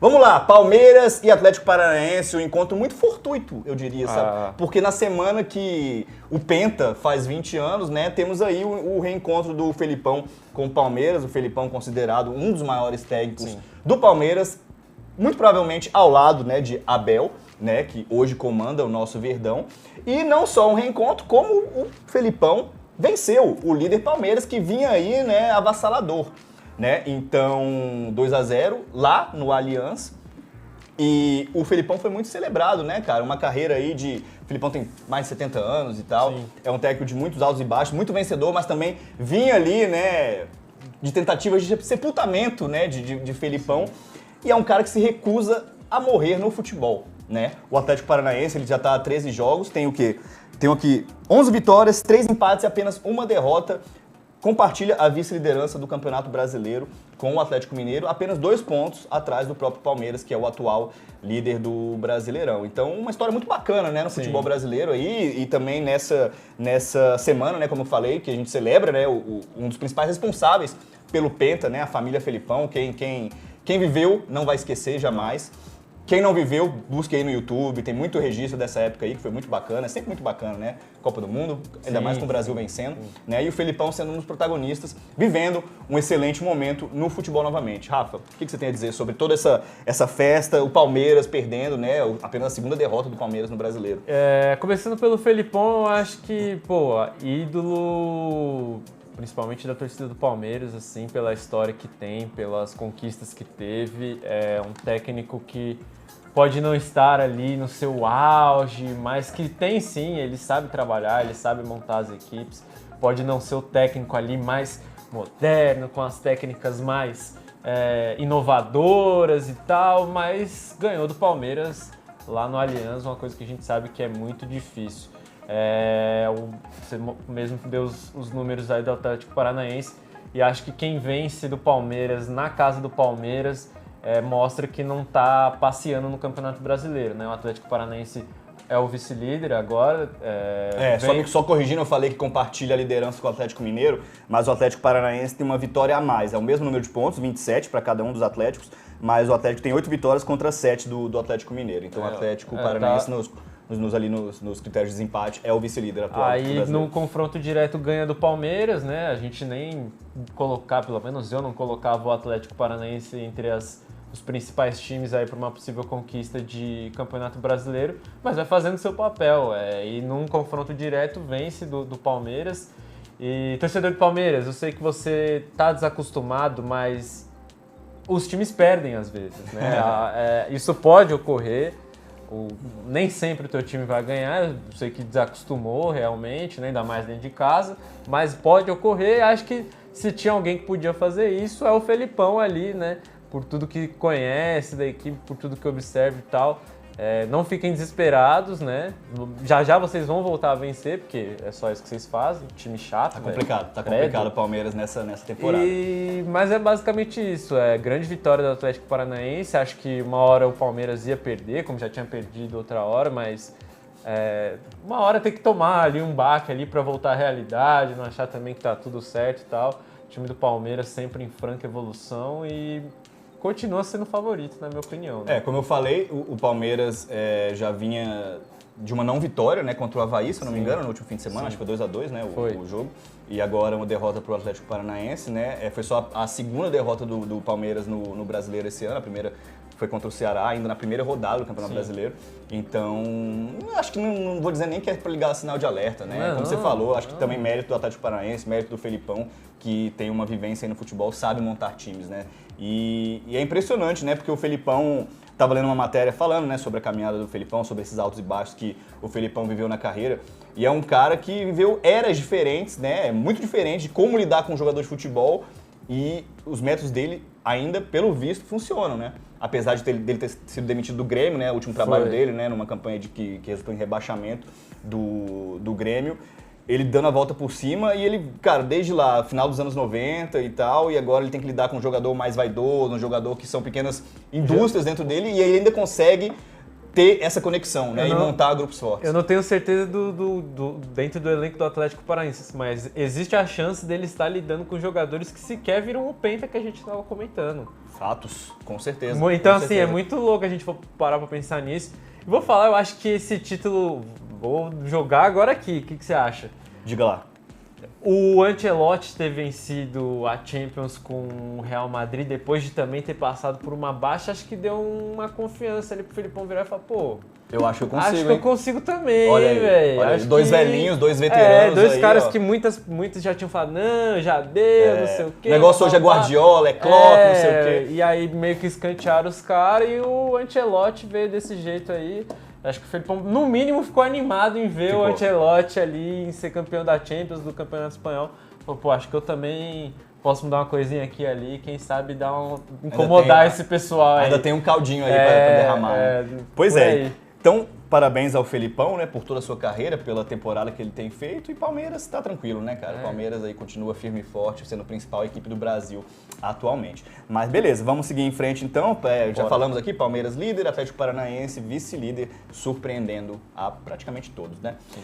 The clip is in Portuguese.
Vamos lá, Palmeiras e Atlético Paranaense, um encontro muito fortuito, eu diria, sabe? Porque na semana que o Penta faz 20 anos, né, temos aí o reencontro do Felipão com o Palmeiras, o Felipão considerado um dos maiores técnicos do Palmeiras, muito provavelmente ao lado, né, de Abel, né, que hoje comanda o nosso Verdão. E não só um reencontro, como o Felipão venceu o líder Palmeiras, que vinha aí, né, avassalador. Né? Então, 2-0 lá no Allianz. E o Felipão foi muito celebrado, né, cara? Uma carreira aí de... O Felipão tem mais de 70 anos e tal. Sim. É um técnico de muitos altos e baixos, muito vencedor, mas também vinha ali, né, de tentativas de sepultamento, né, de Felipão. E é um cara que se recusa a morrer no futebol, né? O Atlético Paranaense, ele já tá há 13 jogos, tem o quê? Tem aqui 11 vitórias, 3 empates e apenas uma derrota. Compartilha a vice-liderança do Campeonato Brasileiro com o Atlético Mineiro, apenas 2 pontos atrás do próprio Palmeiras, que é o atual líder do Brasileirão. Então, uma história muito bacana, né, no futebol brasileiro aí, e também nessa semana, né, como eu falei, que a gente celebra, né, um dos principais responsáveis pelo Penta, né, a família Felipão. Quem viveu não vai esquecer jamais. Quem não viveu, busque aí no YouTube, tem muito registro dessa época aí, que foi muito bacana, é sempre muito bacana, né? Copa do Mundo, ainda mais com o Brasil vencendo, né? E o Felipão sendo um dos protagonistas, vivendo um excelente momento no futebol novamente. Rafa, o que você tem a dizer sobre toda essa festa, o Palmeiras perdendo, né? Apenas a segunda derrota do Palmeiras no Brasileiro. Começando pelo Felipão, eu acho que, ídolo... principalmente da torcida do Palmeiras, assim, pela história que tem, pelas conquistas que teve. É um técnico que pode não estar ali no seu auge, mas que tem sim, ele sabe trabalhar, ele sabe montar as equipes. Pode não ser o técnico ali mais moderno, com as técnicas mais inovadoras e tal, mas ganhou do Palmeiras lá no Allianz, uma coisa que a gente sabe que é muito difícil. Você mesmo deu os números aí do Atlético Paranaense, e acho que quem vence do Palmeiras na casa do Palmeiras mostra que não está passeando no Campeonato Brasileiro, né? O Atlético Paranaense é o vice-líder agora. Só corrigindo, eu falei que compartilha a liderança com o Atlético Mineiro, mas o Atlético Paranaense tem uma vitória a mais. É o mesmo número de pontos, 27 para cada um dos Atléticos, mas o Atlético tem 8 vitórias contra 7 do Atlético Mineiro. Então o Atlético Paranaense nos critérios de desempate é o vice-líder atual. Aí no confronto direto ganha do Palmeiras, né? A gente nem colocar, pelo menos eu não colocava o Atlético Paranaense entre os principais times aí para uma possível conquista de Campeonato Brasileiro, mas vai fazendo seu papel. E num confronto direto vence do Palmeiras. E torcedor do Palmeiras, eu sei que você tá desacostumado, mas os times perdem às vezes, né? Isso pode ocorrer. Nem sempre o teu time vai ganhar, eu sei que desacostumou realmente, né, ainda mais dentro de casa, mas pode ocorrer. Acho que se tinha alguém que podia fazer isso é o Felipão ali, né, por tudo que conhece da equipe, por tudo que observa e tal. Não fiquem desesperados, né? Já vocês vão voltar a vencer, porque é só isso que vocês fazem, time chato. Tá complicado o Palmeiras nessa temporada. Mas é basicamente isso, grande vitória do Atlético Paranaense. Acho que uma hora o Palmeiras ia perder, como já tinha perdido outra hora, mas uma hora tem que tomar ali um baque ali para voltar à realidade, não achar também que tá tudo certo e tal. O time do Palmeiras sempre em franca evolução e continua sendo favorito, na minha opinião. Né? Como eu falei, o Palmeiras já vinha de uma não vitória, né, contra o Avaí, se eu não me engano, no último fim de semana. Acho que foi 2-2, né, o jogo. E agora uma derrota para o Atlético Paranaense, né? Foi só a segunda derrota do Palmeiras no Brasileiro esse ano. A primeira foi contra o Ceará, ainda na primeira rodada do Campeonato Brasileiro. Então, acho que não vou dizer nem que é para ligar sinal de alerta, né? Como você falou, acho que também mérito do Atlético Paranaense, mérito do Felipão, que tem uma vivência aí no futebol, sabe montar times, né? E é impressionante, né? Porque o Felipão, estava lendo uma matéria falando, né, sobre a caminhada do Felipão, sobre esses altos e baixos que o Felipão viveu na carreira. E é um cara que viveu eras diferentes, né? Muito diferente de como lidar com um jogador de futebol, e os métodos dele ainda, pelo visto, funcionam, né? Apesar de dele ter sido demitido do Grêmio, né? O último trabalho dele, né? Numa campanha que resultou em rebaixamento do Grêmio. Ele dando a volta por cima e ele, cara, desde lá, final dos anos 90 e tal, e agora ele tem que lidar com um jogador mais vaidoso, um jogador que são pequenas indústrias dentro dele, e ele ainda consegue ter essa conexão, né? E montar grupos fortes. Eu não tenho certeza dentro do elenco do Atlético Paranaense, mas existe a chance dele estar lidando com jogadores que sequer viram o penta que a gente estava comentando. Fatos, com certeza. Então, com assim, certeza. é muito louco a gente for parar pra pensar nisso. E vou falar, eu acho que esse título, vou jogar agora aqui, o que você acha? Diga lá. O Ancelotti ter vencido a Champions com o Real Madrid, depois de também ter passado por uma baixa, acho que deu uma confiança ali pro Felipão virar e falar, pô... Eu acho que eu consigo, Acho que eu consigo também, olha aí, velho. olha aí. Dois velhinhos, dois veteranos dois aí, caras ó. que muitos já tinham falado, não, já deu, não sei o quê. O negócio hoje é Guardiola, é Klopp, não sei o quê. E aí meio que escantearam os caras e o Ancelotti veio desse jeito aí. Acho que o Felipão, no mínimo, ficou animado em ver o Ancelotti ali, em ser campeão da Champions, do Campeonato Espanhol. Falou, pô, acho que eu também posso mudar uma coisinha aqui e ali, quem sabe incomodar esse pessoal aí. Ainda tem um caldinho aí pra derramar. Pois é. Aí. Então, parabéns ao Felipão, né, por toda a sua carreira, pela temporada que ele tem feito. E Palmeiras tá tranquilo, né, cara? Palmeiras aí continua firme e forte, sendo a principal equipe do Brasil atualmente. Mas beleza, vamos seguir em frente então. Já falamos aqui, Palmeiras líder, Atlético Paranaense vice-líder, surpreendendo a praticamente todos, né? Sim.